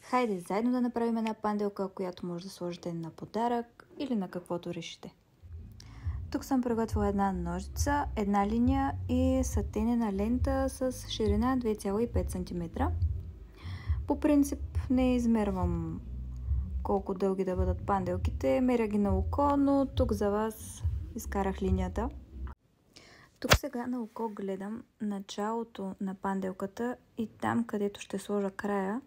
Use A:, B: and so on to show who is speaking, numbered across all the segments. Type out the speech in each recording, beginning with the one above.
A: Хайде заедно да направим една панделка, която може да сложите на подарък или на каквото решите. Тук съм приготвила една ножица, една линия и сатенена лента с ширина 2,5 см. По принцип не измервам колко дълги да бъдат панделките, меря ги на око, но тук за вас изкарах линията. Тук сега на око гледам началото на панделката и там, където ще сложа края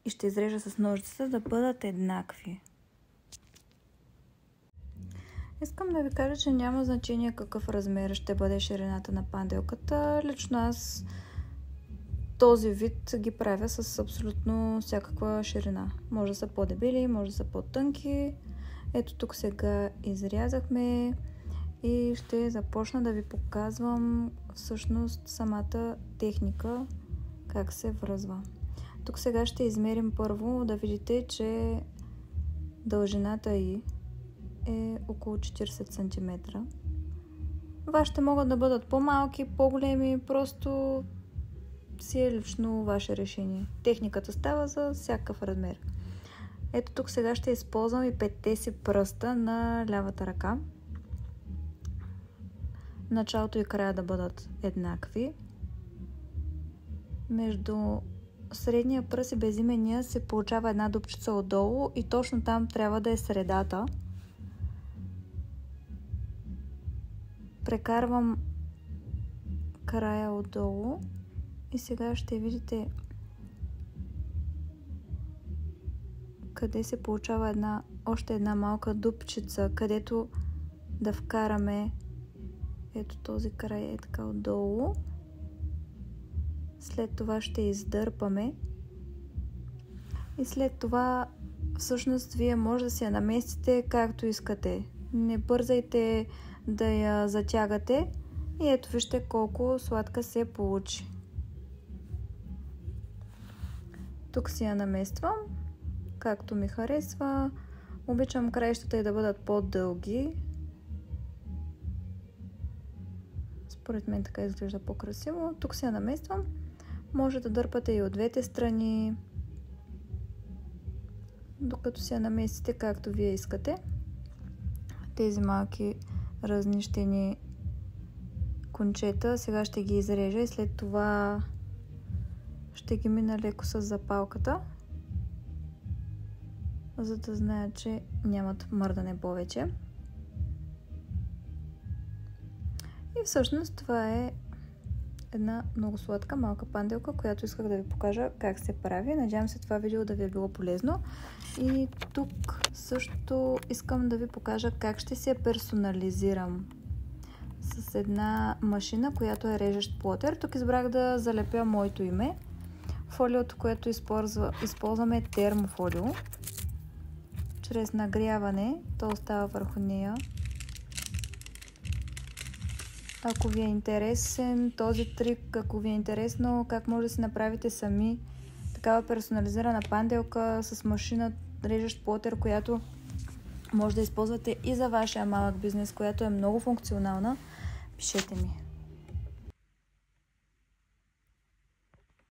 A: и ще изрежа с ножицата, да бъдат еднакви. Искам да ви кажа, че няма значение какъв размер ще бъде ширината на панделката. Лично аз този вид ги правя с абсолютно всякаква ширина. Може да са по-дебели, може да са по-тънки. Ето тук сега изрязахме и ще започна да ви показвам всъщност самата техника, как се връзва. Тук сега ще измерим първо да видите, че дължината й е около 40 см. Вашите могат да бъдат по-малки, по-големи, просто си е лично ваше решение. Техниката става за всякакъв размер. Ето тук сега ще използвам и 5-те си пръста на лявата ръка. Началото и края да бъдат еднакви. Между средния пръст и безименния се получава една дупчица отдолу и точно там трябва да е средата. Прекарвам края отдолу и сега ще видите къде се получава още една малка дупчица, където да вкараме ето този край е така отдолу. След това ще издърпаме и след това всъщност вие може да си я наместите както искате. Не бързайте да я затягате и ето вижте колко сладка се получи. Тук си я намествам както ми харесва. Обичам краищата и да бъдат по-дълги. Според мен така изглежда по-красиво. Тук си я намествам. Може да дърпате и от двете страни, докато си я наместите както вие искате. Тези малки разнищени кончета сега ще ги изрежа и след това ще ги мина леко с запалката, за да знаят, че нямат мърдане повече. И всъщност това е една много сладка малка панделка, която исках да ви покажа как се прави. Надявам се това видео да ви е било полезно. И тук също искам да ви покажа как ще се персонализирам с една машина, която е режещ плотер. Тук избрах да залепя моето име. Фолиото, което използваме е термофолио. Чрез нагряване то остава върху нея. Ако ви е интересен този трик, ако ви е интересно как може да си направите сами такава персонализирана панделка с машина режещ плотер, която може да използвате и за вашия малък бизнес, която е много функционална, пишете ми.